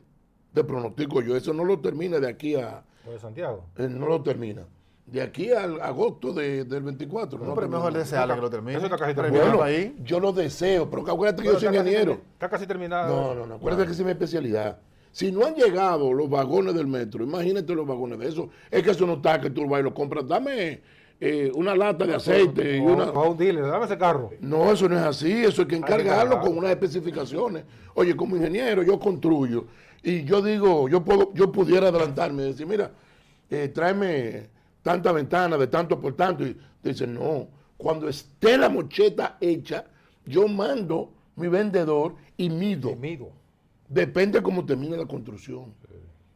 Te pronostico yo, eso no lo termina de aquí a... ¿Lo de Santiago? no lo termina. De aquí al agosto del 24. No, pero es mejor desearle que lo termine. Eso está casi Pero terminado. míralo Bueno, ahí. yo lo deseo, pero acuérdate que yo soy ingeniero. Está casi terminado. No, acuérdate que esa es mi especialidad. Si no han llegado los vagones del metro, imagínate los vagones de eso. Es que eso no está que tú vas y lo compras. Dame una lata de aceite y una... O a un dealer, dame ese carro. No, eso no es así, eso hay que encargarlo encargarlo. con unas especificaciones. Oye, como ingeniero yo construyo y yo digo, yo pudiera adelantarme y decir, mira, tráeme tanta ventana de tanto por tanto. Y dicen, no, cuando esté la mocheta hecha, yo mando mi vendedor y mido. Depende cómo termine la construcción.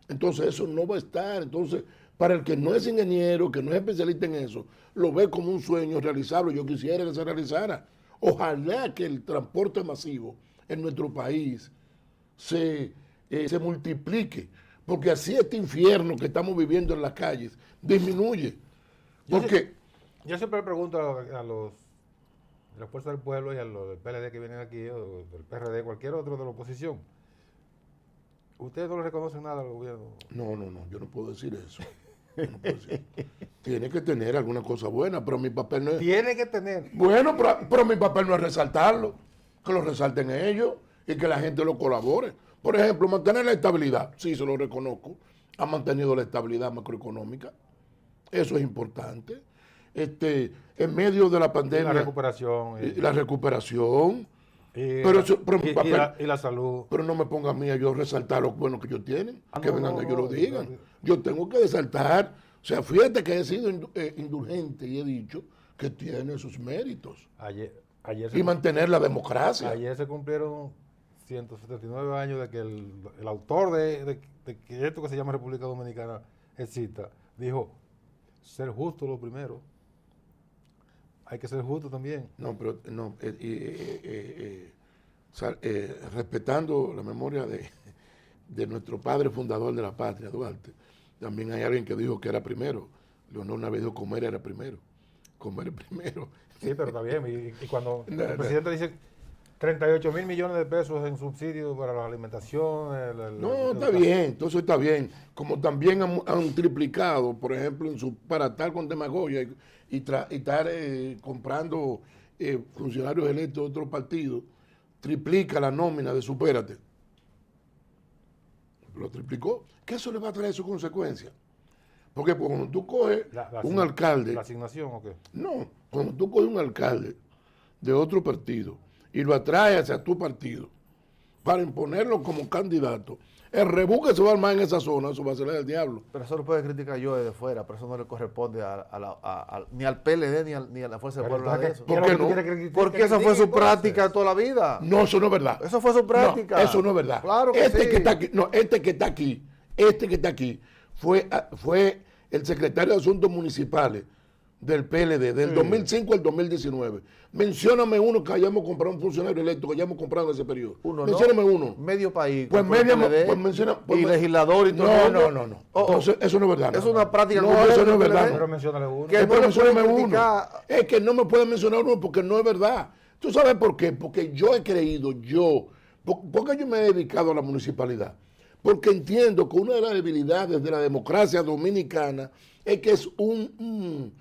Entonces eso no va a estar. Entonces, para el que no es ingeniero, que no es especialista en eso, lo ve como un sueño realizable. Yo quisiera que se realizara. Ojalá que el transporte masivo en nuestro país se multiplique, porque así este infierno que estamos viviendo en las calles disminuye. Porque Yo siempre pregunto a los de la Fuerza del Pueblo y a los del PLD que vienen aquí, o del PRD, cualquier otro de la oposición, ¿ustedes no le reconocen nada al gobierno? No, yo no puedo decir eso. Yo no puedo decir. Tiene que tener alguna cosa buena, pero mi papel no es... Tiene que tener. Bueno, pero mi papel no es resaltarlo, que lo resalten ellos y que la gente lo colabore. Por ejemplo, mantener la estabilidad, sí, se lo reconozco, ha mantenido la estabilidad macroeconómica, eso es importante. En medio de la pandemia... Y la recuperación. La recuperación. Y la salud. Pero no me ponga a mí a yo resaltar lo bueno que ellos tienen, que no, vengan no, ellos lo no, digan. no. Yo tengo que resaltar, o sea, fíjate que he sido indulgente y he dicho que tiene sus méritos. Ayer Y mantener la democracia. Ayer se cumplieron 179 años de que el autor de que esto que se llama República Dominicana exista, dijo, ser justo lo primero. Hay que ser justo también. No, pero no, respetando la memoria de nuestro padre fundador de la patria, Duarte, también hay alguien que dijo que era primero. Leonor una vez dijo comer era primero. Comer es primero. Sí, pero está bien. Y cuando el presidente dice 38 mil millones de pesos en subsidios para la alimentación. No, está bien, entonces está bien. Como también han triplicado, por ejemplo, para estar con demagogia y estar comprando funcionarios electos de otros partidos, triplica la nómina de Supérate. Lo triplicó. ¿Qué eso le va a traer sus consecuencias? Porque cuando tú coges un alcalde... ¿La asignación o qué? No, cuando tú coges un alcalde de otro partido y lo atraes hacia tu partido para imponerlo como candidato, el rebú que se va a armar en esa zona, eso va a ser el diablo. Pero eso lo puede criticar yo desde fuera, pero eso no le corresponde ni al PLD ni a la Fuerza del Pueblo hablar de eso. ¿Por qué no? Porque esa fue su práctica toda la vida. No, eso no es verdad. Eso fue su práctica. No, eso no es verdad. Claro que sí. Que está aquí, este que está aquí fue el secretario de Asuntos Municipales del PLD, del 2005 al 2019. Mencióname uno que hayamos comprado, un funcionario electo que hayamos comprado en ese periodo. Mencióname uno. Medio país. Pues menciona. Y legislador y todo. No. Entonces, eso no es verdad. Es una práctica. No, eso no es verdad. Pero menciónale uno. Que no mencióname uno. Es que no me pueden mencionar uno porque no es verdad. ¿Tú sabes por qué? Porque yo he creído, porque yo me he dedicado a la municipalidad. Porque entiendo que una de las debilidades de la democracia dominicana es que es un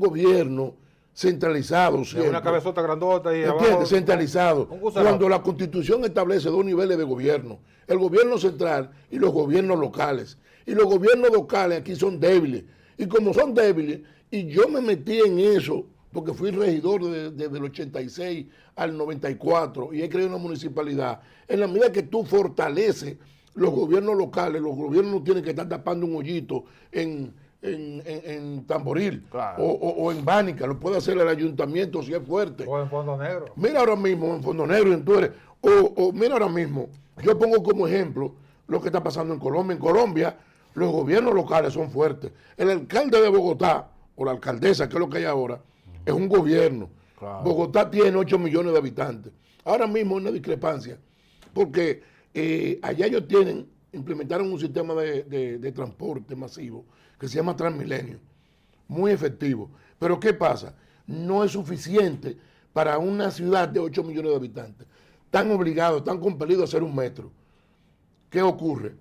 gobierno centralizado siempre. Una cabezota grandota y ¿entiendes? abajo, Centralizado. Cuando la Constitución establece dos niveles de gobierno, el gobierno central y los gobiernos locales. Y los gobiernos locales aquí son débiles. Y como son débiles, y yo me metí en eso, porque fui regidor desde el 86 al 94 y he creado una municipalidad, en la medida que tú fortaleces los gobiernos locales, los gobiernos no tienen que estar tapando un hoyito en Tamboril, claro, o en Bánica, lo puede hacer el ayuntamiento si es fuerte. O en Fondo Negro. Mira ahora mismo en Fondo Negro, mira ahora mismo, yo pongo como ejemplo lo que está pasando en Colombia. En Colombia los gobiernos locales son fuertes. El alcalde de Bogotá, o la alcaldesa, que es lo que hay ahora, es un gobierno. Claro. Bogotá tiene 8 millones de habitantes. Ahora mismo hay una discrepancia, porque allá ellos implementaron un sistema de transporte masivo que se llama Transmilenio, muy efectivo. Pero ¿qué pasa? No es suficiente para una ciudad de 8 millones de habitantes. Están obligados, están compelidos a hacer un metro. ¿Qué ocurre?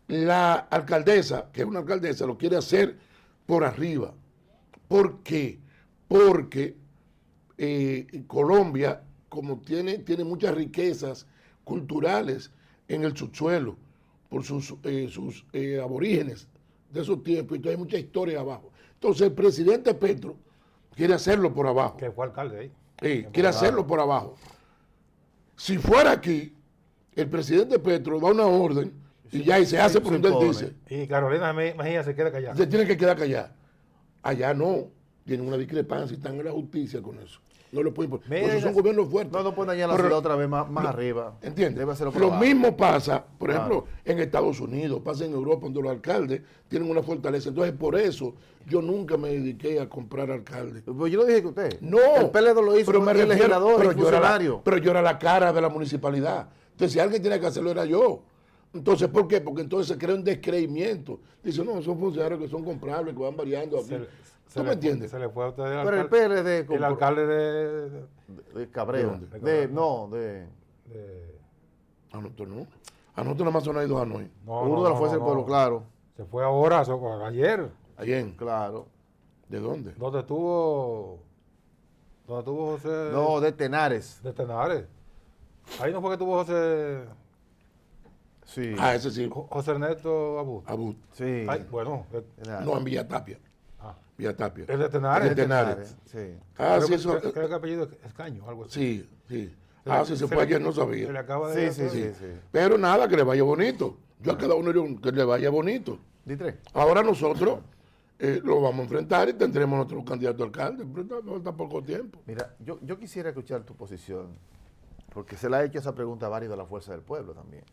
La alcaldesa, que es una alcaldesa, lo quiere hacer por arriba. ¿Por qué? Porque Colombia, como tiene muchas riquezas culturales en el subsuelo, por sus aborígenes de esos tiempos, y hay mucha historia abajo. Entonces el presidente Petro quiere hacerlo por abajo. Que fue alcalde ahí. Sí, quiere hacerlo por abajo. Si fuera aquí, el presidente Petro da una orden y ya y se hace por donde él dice. Y Carolina Mejía se queda callada. Se tiene que quedar callada. Allá no. Tienen una discrepancia y están en la justicia con eso. No lo pueden poner. Por eso son gobiernos fuertes. No pueden dañar la ciudad otra vez más arriba. ¿Entiendes? Debe hacerlo por Lo abajo. mismo pasa, por ejemplo, en Estados Unidos, pasa en Europa, donde los alcaldes tienen una fortaleza. Entonces, por eso yo nunca me dediqué a comprar alcaldes. Pues yo lo dije que usted. No, El PLD lo hizo, pero me el refiero- legislador, pero el yo era funcionario. pero yo era la cara de la municipalidad. Entonces, si alguien tiene que hacerlo, era yo. Entonces, ¿por qué? Porque entonces se crea un descreimiento. Dice, no, son funcionarios que son comprables, que van variando aquí. ¿Tú me entiendes? Se le fue a usted el Pero el alcalde. PLD... El alcalde de Cabrera. ¿De dónde? de- A nosotros no. A nosotros nada más son ahí 2 Hanoi. no, Uno no, de la no, Fuerza del no. Pueblo, claro. Se fue ahora, ayer. Ayer. Claro. ¿De dónde? Donde estuvo José No, de Tenares. de Tenares. Ahí no fue que estuvo José Sí. Ah, ese sí. José Ernesto Abud. Abud. Sí. Ay, bueno, Tenares. No, en Villa Tapia. ah, Villa Tapia. el de Tenares. El de Tenares. Sí. Ah, creo, sí, eso. creo que apellido es Caño, algo así. Sí, sí. Ah, sí, se fue ayer, no Se le sabía. acaba de Sí, sí, sí. Pero nada, que le vaya bonito. Yo a cada uno le digo que le vaya bonito. ¿Di3? Ahora nosotros lo vamos a enfrentar y tendremos nuestro candidato a alcalde, pero falta poco tiempo. Mira, yo quisiera escuchar tu posición, porque se le ha hecho esa pregunta a varios de la Fuerza del Pueblo también.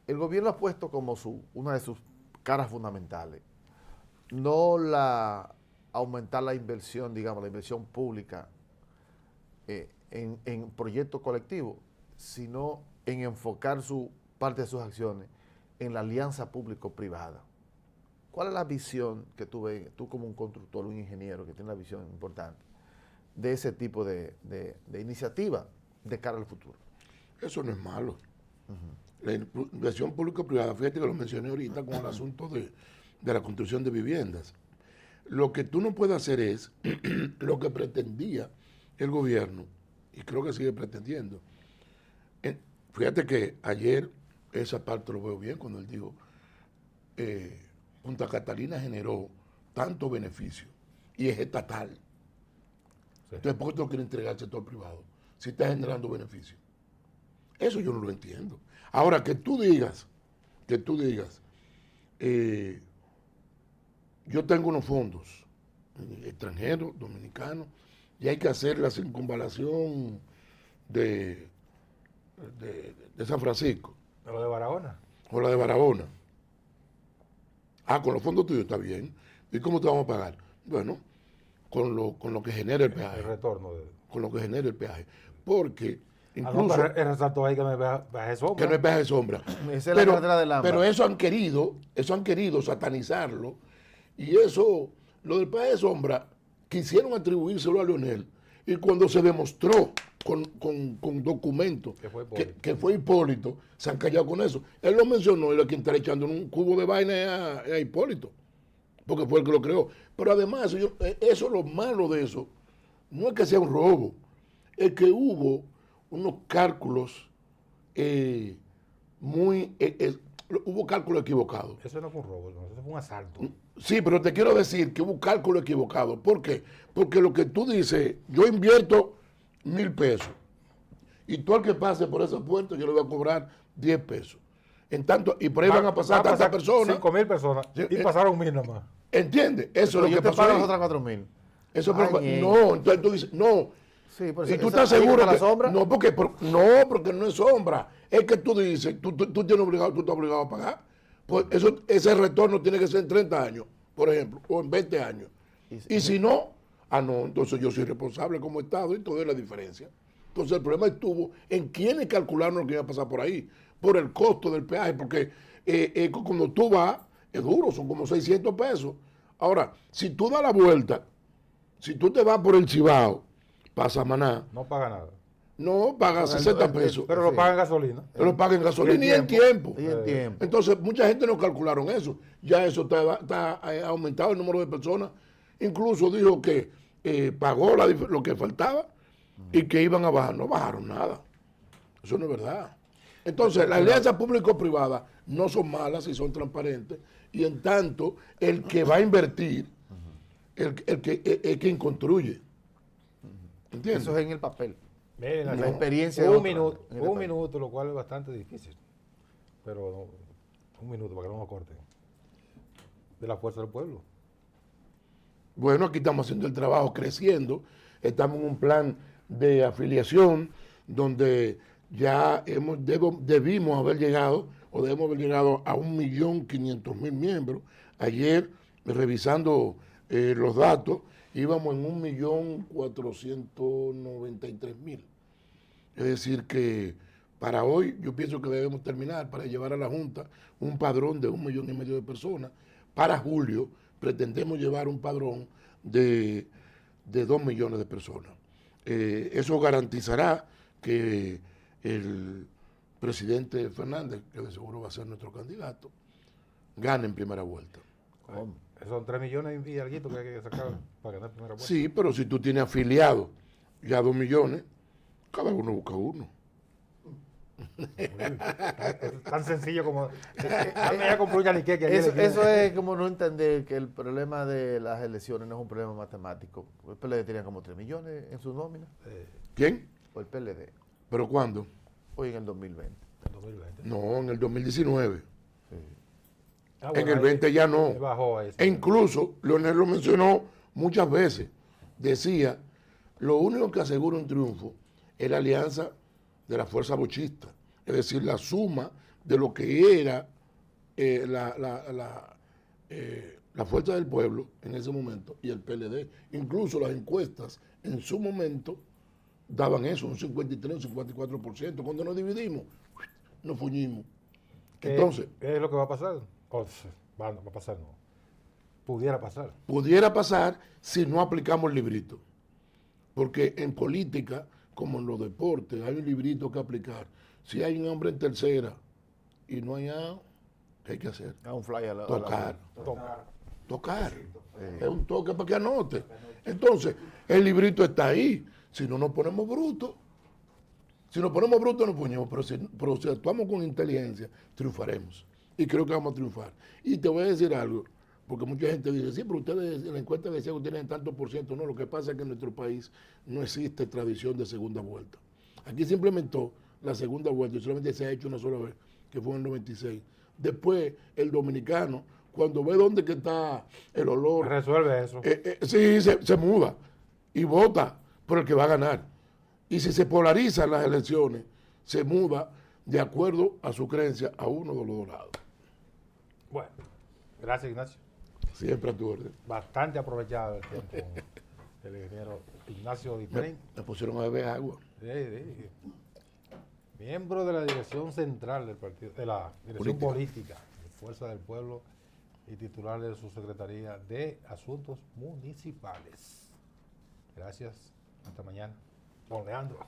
El gobierno ha puesto como una de sus caras fundamentales, no aumentar la inversión, digamos, la inversión pública en proyectos colectivos, sino en enfocar parte de sus acciones en la alianza público-privada. ¿Cuál es la visión que tú ves, tú como un constructor, un ingeniero que tiene una visión importante, de ese tipo de iniciativa de cara al futuro? Eso no es malo. La inversión público-privada, fíjate que lo mencioné ahorita con el asunto de la construcción de viviendas. Lo que tú no puedes hacer es lo que pretendía el gobierno, y creo que sigue pretendiendo. Fíjate que ayer esa parte lo veo bien cuando él dijo, Punta Catalina generó tanto beneficio y es estatal. Sí. Entonces, ¿por qué tú no quieres entregar al sector privado si está generando beneficio? Eso yo no lo entiendo. Ahora, que tú digas, yo tengo unos fondos extranjeros, dominicanos, y hay que hacer la circunvalación de San Francisco. De lo de Barahona. O la de Barahona. Ah, con los fondos tuyos está bien. ¿Y cómo te vamos a pagar? Bueno, con lo que genera el peaje. El retorno. Con lo que genera el peaje. Porque No, incluso pero él resaltó ahí que no es peaje sombra. que no es peaje de sombra. Esa es la carretera del AMBA. Pero eso han querido satanizarlo. Y eso, lo del peaje de sombra, quisieron atribuírselo a Leonel. Y cuando se demostró con documentos que fue Hipólito, se han callado con eso. Él lo mencionó y a quien está echando en un cubo de vaina es a Hipólito, porque fue el que lo creó. Pero además, eso lo malo de eso, no es que sea un robo, es que hubo unos cálculos hubo cálculos equivocados. Eso no fue un robo, no, eso fue un asalto. Sí, pero te quiero decir que hubo cálculo equivocado. ¿Por qué? Porque lo que tú dices, yo invierto 1,000 pesos y tú al que pase por esa puerta yo le voy a cobrar 10 pesos. En tanto, y por ahí van a pasar tantas personas. 5,000 personas y pasaron 1,000 nomás. ¿Entiendes? Eso Pero es lo yo que te pasó pago ahí. las otras 4,000. Eso Ay, no, entonces tú dices, no. Sí, pero Y tú esa- estás ahí seguro está que la sombra. no, porque no es sombra. Es que tú dices, tú estás obligado a pagar. Pues ese retorno tiene que ser en 30 años, por ejemplo, o en 20 años. Y si no, no, entonces yo soy responsable como Estado y todo es la diferencia. Entonces el problema estuvo en quiénes calcularon lo que iba a pasar por ahí, por el costo del peaje, porque cuando tú vas, es duro, son como 600 pesos. Ahora, si tú das la vuelta, si tú te vas por el Cibao, para Samaná, No paga nada. no pagas 60 pesos, Pero lo pagan gasolina. te lo pagan en gasolina y en tiempo. Y en tiempo. Entonces, mucha gente no calcularon eso. Ya eso está aumentado el número de personas. Incluso dijo que pagó lo que faltaba y que iban a bajar. No bajaron nada. Eso no es verdad. Entonces, la alianza público-privada no son malas y son transparentes, y en tanto el que va a invertir, el quien construye. ¿Entiendes? Eso es en el papel. Miren, La así, experiencia de un otro, minuto, en el un país. minuto, lo cual es bastante difícil. Pero un minuto para que no nos corten. De la fuerza del pueblo. Bueno, aquí estamos haciendo el trabajo, creciendo. Estamos en un plan de afiliación donde ya debimos haber llegado a 1.500.000 miembros. Ayer, revisando los datos, íbamos en 1.493.000. Es decir que para hoy yo pienso que debemos terminar para llevar a la Junta un padrón de 1,5 millones de personas. Para julio pretendemos llevar un padrón de 2 millones de personas. Eso garantizará que el presidente Fernández, que de seguro va a ser nuestro candidato, gane en primera vuelta. Son 3 millones y algo que hay que sacar para ganar primera vuelta. Sí, pero si tú tienes afiliados ya 2 millones, cada uno busca uno. Es tan sencillo como. Dame ya con Brulla Lique, que ayer Eso es como no entender que el problema de las elecciones no es un problema matemático. El PLD tenía como 3 millones en sus nóminas. ¿Quién? O el PLD. ¿Pero cuándo? Hoy en el 2020. En 2020. No, en el 2019. Ah, En bueno, el 20 ya no. ahí bajó ahí, sí. E incluso, Leonel lo mencionó muchas veces, decía, lo único que asegura un triunfo es la alianza de la fuerza bochista, es decir, la suma de lo que era la fuerza del pueblo en ese momento y el PLD. Incluso las encuestas en su momento daban eso, un 53, un 54%. Cuando nos dividimos, nos fuñimos. Entonces, ¿qué es lo que va a pasar? Va a pasar, no. Pudiera pasar. pudiera pasar si no aplicamos el librito. Porque en política, como en los deportes, hay un librito que aplicar. Si hay un hombre en tercera y no hay nada, ¿qué hay que hacer? A un fly a la Tocar. Tocar. Tocar. Es un toque para que anote. Entonces, el librito está ahí. Si no nos ponemos brutos, nos ponemos, pero si actuamos con inteligencia, triunfaremos. Y creo que vamos a triunfar. Y te voy a decir algo, porque mucha gente dice, sí, pero ustedes en la encuesta decían que tienen tanto por ciento. No, lo que pasa es que en nuestro país no existe tradición de segunda vuelta. Aquí se implementó la segunda vuelta y solamente se ha hecho una sola vez, que fue en el 96. Después, el dominicano, cuando ve dónde que está el olor, Resuelve eso. sí, se muda y vota por el que va a ganar. Y si se polarizan las elecciones, se muda de acuerdo a su creencia a uno de los dos lados. Bueno, gracias, Ignacio. Siempre a tu orden. Bastante aprovechado el tiempo del ingeniero Ignacio Dipren. Me pusieron a beber agua. Miembro de la dirección central del partido, de la dirección política de Fuerza del Pueblo y titular de su Secretaría de Asuntos Municipales. Gracias. Hasta mañana. Don Leandro.